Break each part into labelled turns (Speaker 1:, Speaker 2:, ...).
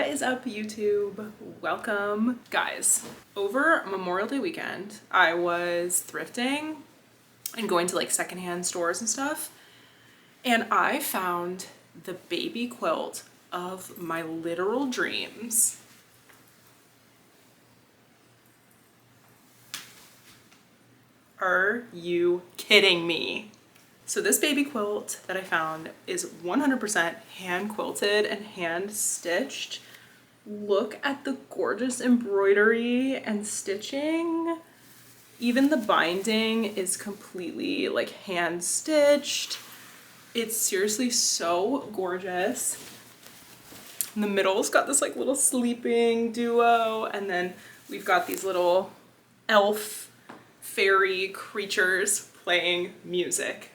Speaker 1: What is up, YouTube? Welcome. Guys, over Memorial Day weekend, I was thrifting and going to like secondhand stores and stuff, and I found the baby quilt of my literal dreams. Are you kidding me? So this baby quilt that I found is 100% hand quilted and hand stitched. Look at the gorgeous embroidery and stitching. Even the binding is completely like hand stitched. It's seriously so gorgeous. In the middle's got this like little sleeping duo, and then we've got these little elf fairy creatures playing music.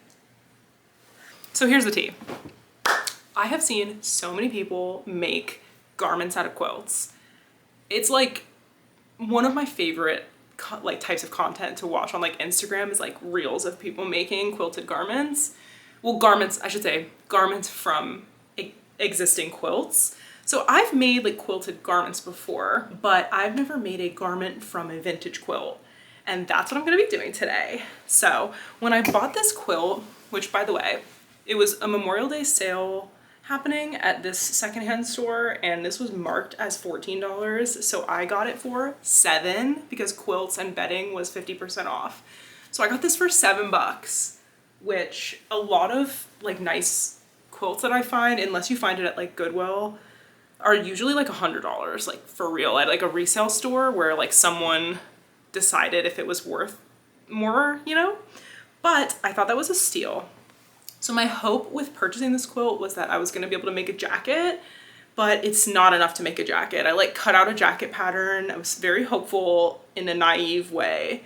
Speaker 1: So here's the tea. I have seen so many people make garments out of quilts. It's like one of my favorite like types of content to watch on like Instagram is like reels of people making quilted garments. Well, garments, I should say, garments from existing quilts. So I've made like quilted garments before, but I've never made a garment from a vintage quilt. And that's what I'm gonna be doing today. So when I bought this quilt, which by the way, it was a Memorial Day sale happening at this secondhand store, and this was marked as $14. So I got it for $7 because quilts and bedding was 50% off. So I got this for $7, which a lot of like nice quilts that I find, unless you find it at like Goodwill, are usually like $100, like for real, at like a resale store where like someone decided if it was worth more, you know? But I thought that was a steal. So my hope with purchasing this quilt was that I was gonna be able to make a jacket, but it's not enough to make a jacket. I like cut out a jacket pattern. I was very hopeful in a naive way.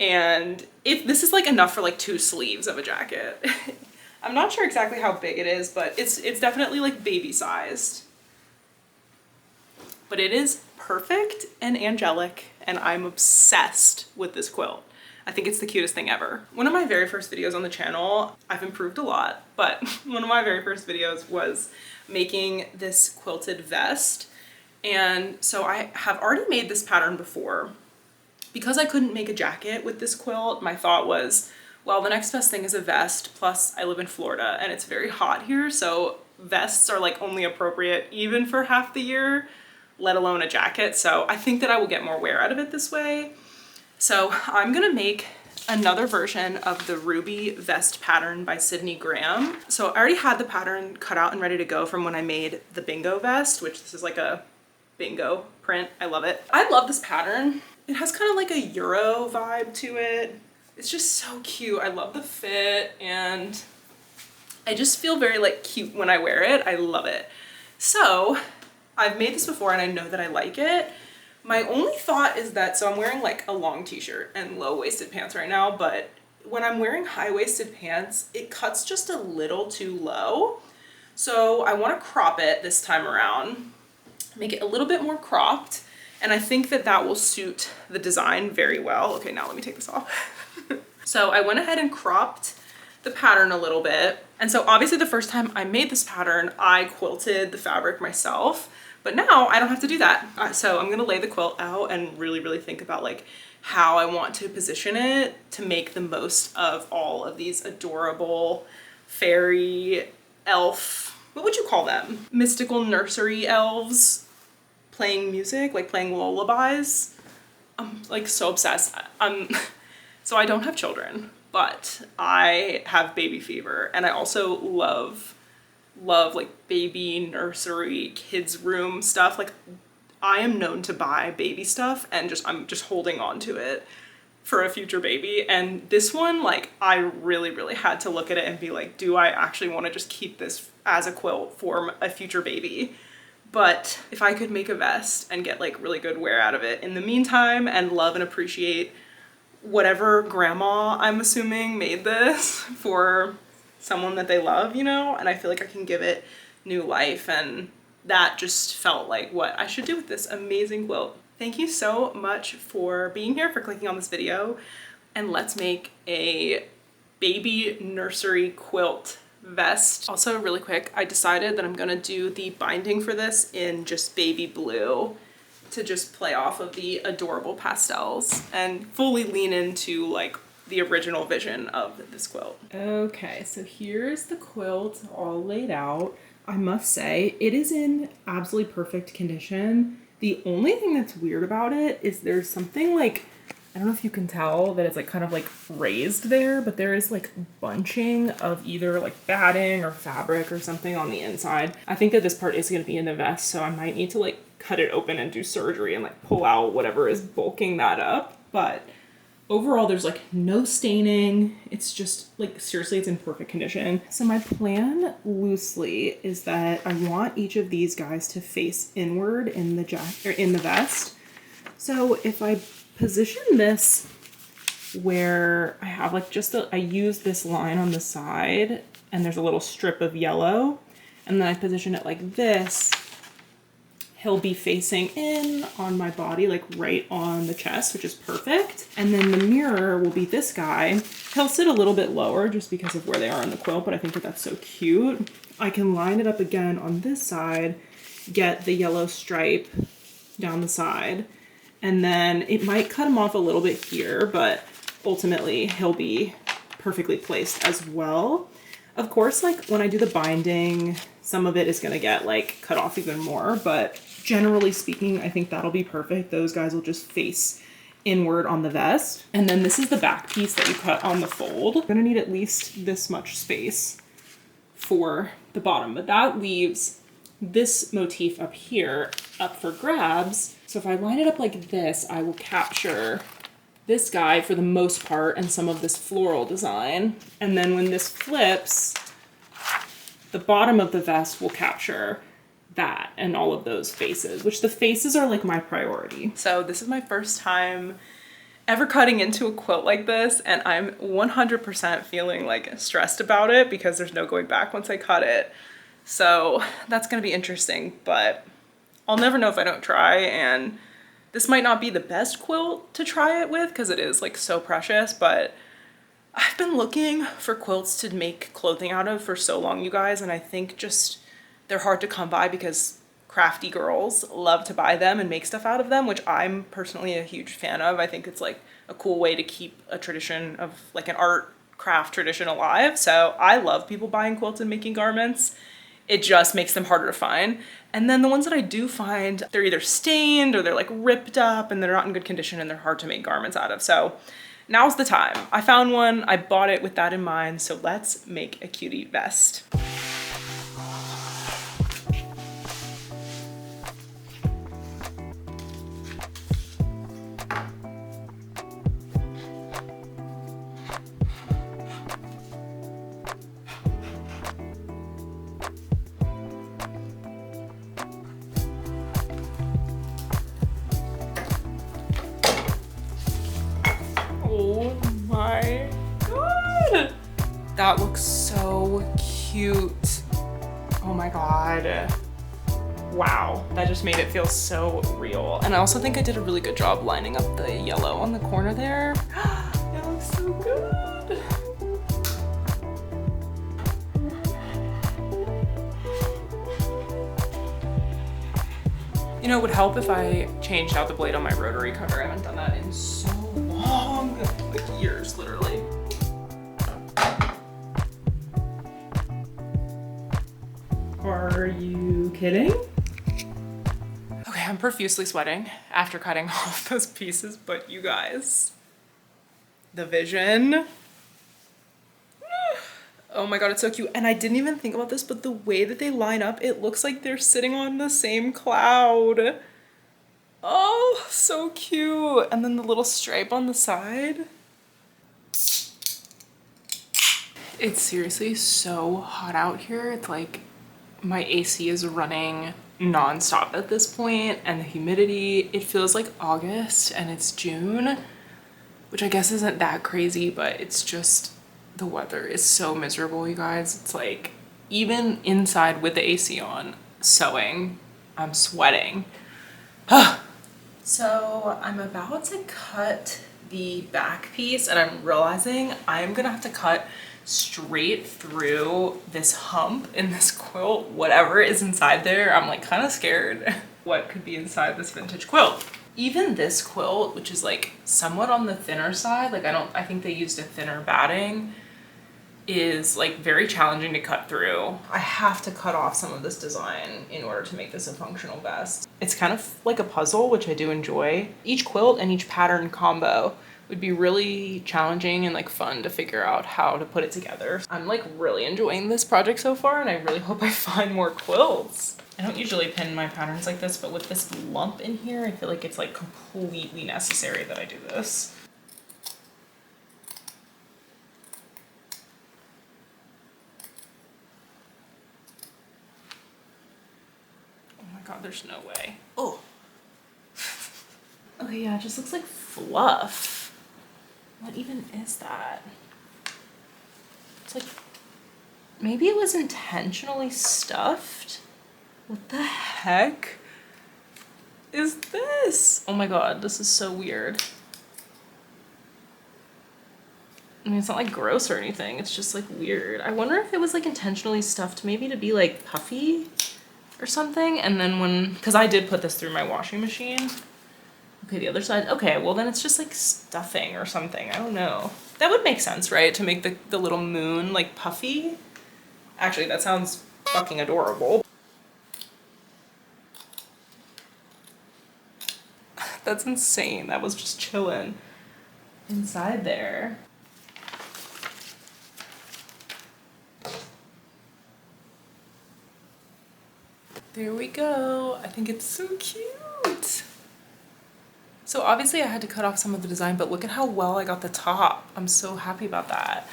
Speaker 1: And if this is like enough for like 2 sleeves of a jacket. I'm not sure exactly how big it is, but it's definitely like baby sized. But it is perfect and angelic, and I'm obsessed with this quilt. I think it's the cutest thing ever. One of my very first videos on the channel, I've improved a lot, but one of my very first videos was making this quilted vest. And so I have already made this pattern before. Because I couldn't make a jacket with this quilt, my thought was, well, the next best thing is a vest, plus I live in Florida and it's very hot here, so vests are like only appropriate even for half the year, let alone a jacket. So I think that I will get more wear out of it this way. So I'm gonna make another version of the Ruby vest pattern by Sydney Graham. So I already had the pattern cut out and ready to go from when I made the bingo vest, which this is like a bingo print. I love it. I love this pattern. It has kind of like a Euro vibe to it. It's just so cute. I love the fit, and I just feel very like cute when I wear it. I love it. So I've made this before and I know that I like it. My only thought is that, so I'm wearing like a long t-shirt and low-waisted pants right now, but when I'm wearing high-waisted pants, it cuts just a little too low. So I want to crop it this time around, make it a little bit more cropped, and I think that that will suit the design very well. Okay, now let me take this off. So I went ahead and cropped the pattern a little bit. And so obviously the first time I made this pattern, I quilted the fabric myself. But now I don't have to do that. So I'm gonna lay the quilt out and really think about like how I want to position it to make the most of all of these adorable fairy elf, what would you call them? Mystical nursery elves playing music, like playing lullabies. I'm like so obsessed. So I don't have children, but I have baby fever, and I also love like baby nursery kids room stuff. Like I am known to buy baby stuff and I'm just holding on to it for a future baby. And this one, like I really had to look at it and be like, do I actually want to just keep this as a quilt for a future baby? But if I could make a vest and get like really good wear out of it in the meantime, and love and appreciate whatever grandma, I'm assuming, made this for someone that they love, you know, and I feel like I can give it new life, and that just felt like what I should do with this amazing quilt. Thank you so much for being here, for clicking on this video, and let's make a baby nursery quilt vest. Also really quick, I decided that I'm gonna do the binding for this in just baby blue to just play off of the adorable pastels and fully lean into like the original vision of this quilt. Okay, so here's the quilt all laid out. I must say, it is in absolutely perfect condition. The only thing that's weird about it is there's something like, I don't know if you can tell that it's like kind of like raised there, but there is like bunching of either like batting or fabric or something on the inside. I think that this part is going to be in the vest, so I might need to like cut it open and do surgery and like pull out whatever is bulking that up. But overall, there's like no staining. It's just like, seriously, it's in perfect condition. So my plan loosely is that I want each of these guys to face inward in the jacket or in the vest. So if I position this where I have like I use this line on the side and there's a little strip of yellow, and then I position it like this, he'll be facing in on my body, like right on the chest, which is perfect. And then the mirror will be this guy. He'll sit a little bit lower just because of where they are in the quilt, but I think that that's so cute. I can line it up again on this side, get the yellow stripe down the side, and then it might cut him off a little bit here, but ultimately he'll be perfectly placed as well. Of course, like when I do the binding, some of it is gonna get like cut off even more, but generally speaking, I think that'll be perfect. Those guys will just face inward on the vest. And then this is the back piece that you cut on the fold. I'm gonna need at least this much space for the bottom, but that leaves this motif up here up for grabs. So if I line it up like this, I will capture this guy for the most part and some of this floral design. And then when this flips, the bottom of the vest will capture that and all of those faces, which the faces are like my priority. So this is my first time ever cutting into a quilt like this, and I'm 100% feeling like stressed about it because there's no going back once I cut it. So that's gonna be interesting, but I'll never know if I don't try, and this might not be the best quilt to try it with because it is like so precious, but I've been looking for quilts to make clothing out of for so long, you guys, and I think just they're hard to come by because crafty girls love to buy them and make stuff out of them, which I'm personally a huge fan of. I think it's like a cool way to keep a tradition of like an art craft tradition alive. So I love people buying quilts and making garments. It just makes them harder to find. And then the ones that I do find, they're either stained or they're like ripped up and they're not in good condition and they're hard to make garments out of. So now's the time. I found one, I bought it with that in mind. So let's make a cutie vest. Oh my god! That looks so cute. Oh my god. Wow, that just made it feel so real. And I also think I did a really good job lining up the yellow on the corner there. It looks so good. You know, it would help if I changed out the blade on my rotary cutter. I haven't done that in so long, like years, literally. Are you kidding? Okay, I'm profusely sweating after cutting off those pieces, but you guys, the vision. Oh my god, it's so cute. And I didn't even think about this, but the way that they line up, it looks like they're sitting on the same cloud. Oh, so cute. And then the little stripe on the side. It's seriously so hot out here. It's like my AC is running nonstop at this point, and the humidity, it feels like August and it's June, which I guess isn't that crazy, but it's just, the weather is so miserable, you guys. It's like, even inside with the AC on, sewing, I'm sweating. So I'm about to cut the back piece and I'm realizing I'm gonna have to cut straight through this hump in this quilt. Whatever is inside there, I'm like kind of scared what could be inside this vintage quilt. Even this quilt, which is like somewhat on the thinner side, like I think they used a thinner batting, is like very challenging to cut through. I have to cut off some of this design in order to make this a functional vest. It's kind of like a puzzle, which I do enjoy. Each quilt and each pattern combo would be really challenging and like fun to figure out how to put it together. I'm like really enjoying this project so far and I really hope I find more quilts. I don't usually pin my patterns like this, but with this lump in here, I feel like it's like completely necessary that I do this. Oh my God, there's no way. Oh. Oh yeah, it just looks like fluff. What even is that? It's like, maybe it was intentionally stuffed? What the heck is this? Oh my God, this is so weird. I mean, it's not like gross or anything. It's just like weird. I wonder if it was like intentionally stuffed maybe to be like puffy or something. And then cause I did put this through my washing machine. Okay, the other side. Okay, well then it's just like stuffing or something. I don't know. That would make sense, right? To make the little moon like puffy. Actually, that sounds fucking adorable. That's insane. That was just chilling inside there. There we go. I think it's so cute. So obviously I had to cut off some of the design, but look at how well I got the top. I'm so happy about that.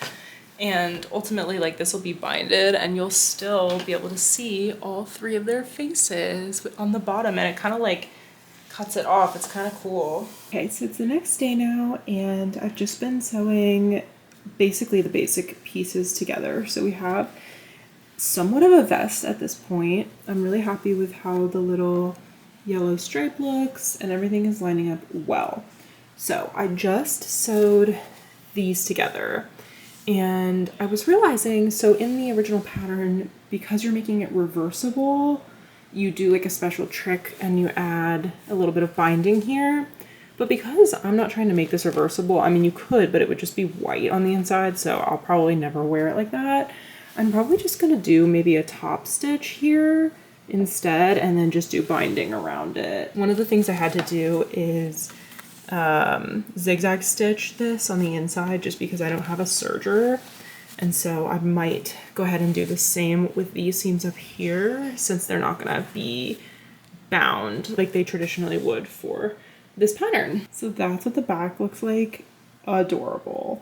Speaker 1: And ultimately, like, this will be binded and you'll still be able to see all three of their faces on the bottom, and it kind of like cuts it off. It's kind of cool. Okay, so it's the next day now and I've just been sewing basically the basic pieces together. So we have somewhat of a vest at this point. I'm really happy with how the little yellow stripe looks and everything is lining up well. So I just sewed these together and I was realizing, so in the original pattern, because you're making it reversible, you do like a special trick and you add a little bit of binding here. But because I'm not trying to make this reversible, I mean you could, but it would just be white on the inside, so I'll probably never wear it like that. I'm probably just gonna do maybe a top stitch here instead and then just do binding around it. One of the things I had to do is zigzag stitch this on the inside just because I don't have a serger, and so I might go ahead and do the same with these seams up here since they're not gonna be bound like they traditionally would for this pattern. So that's what the back looks like. Adorable.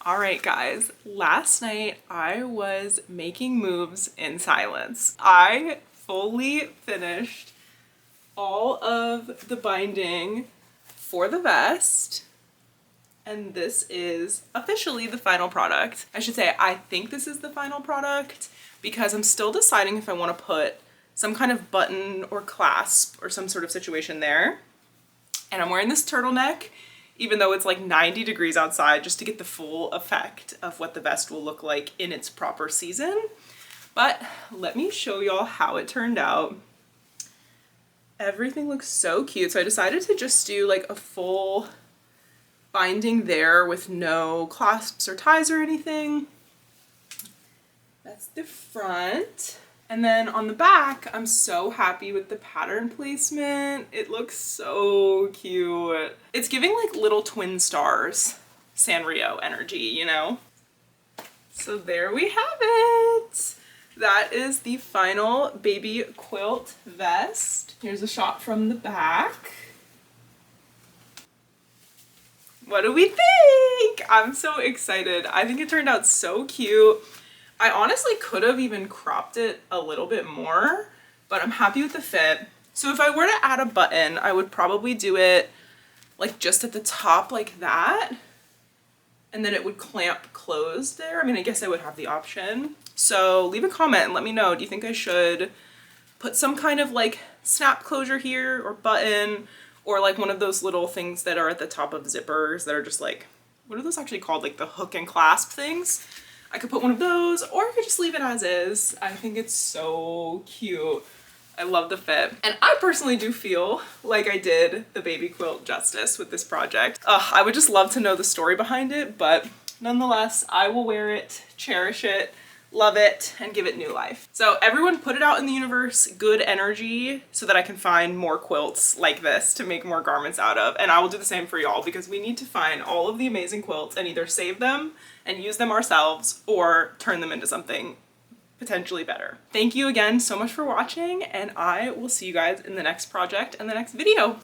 Speaker 1: All right, guys, last night I was making moves in silence. I fully finished all of the binding for the vest, and this is officially the final product. I should say, I think this is the final product because I'm still deciding if I want to put some kind of button or clasp or some sort of situation there. And I'm wearing this turtleneck even though it's like 90 degrees outside, just to get the full effect of what the vest will look like in its proper season. But let me show y'all how it turned out. Everything looks so cute. So I decided to just do like a full binding there with no clasps or ties or anything. That's the front. And then on the back, I'm so happy with the pattern placement. It looks so cute. It's giving like little twin stars, Sanrio energy, you know? So there we have it. That is the final baby quilt vest. Here's a shot from the back. What do we think? I'm so excited. I think it turned out so cute. I honestly could have even cropped it a little bit more, but I'm happy with the fit. So if I were to add a button, I would probably do it like just at the top like that, and then it would clamp closed there. I mean, I guess I would have the option. So leave a comment and let me know, do you think I should put some kind of like snap closure here or button, or like one of those little things that are at the top of zippers that are just like, what are those actually called? Like the hook and clasp things. I could put one of those, or I could just leave it as is. I think it's so cute. I love the fit. And I personally do feel like I did the baby quilt justice with this project. I would just love to know the story behind it, but nonetheless, I will wear it, cherish it, love it, and give it new life. So everyone put it out in the universe, good energy, so that I can find more quilts like this to make more garments out of. And I will do the same for y'all, because we need to find all of the amazing quilts and either save them and use them ourselves or turn them into something potentially better. Thank you again so much for watching, and I will see you guys in the next project and the next video.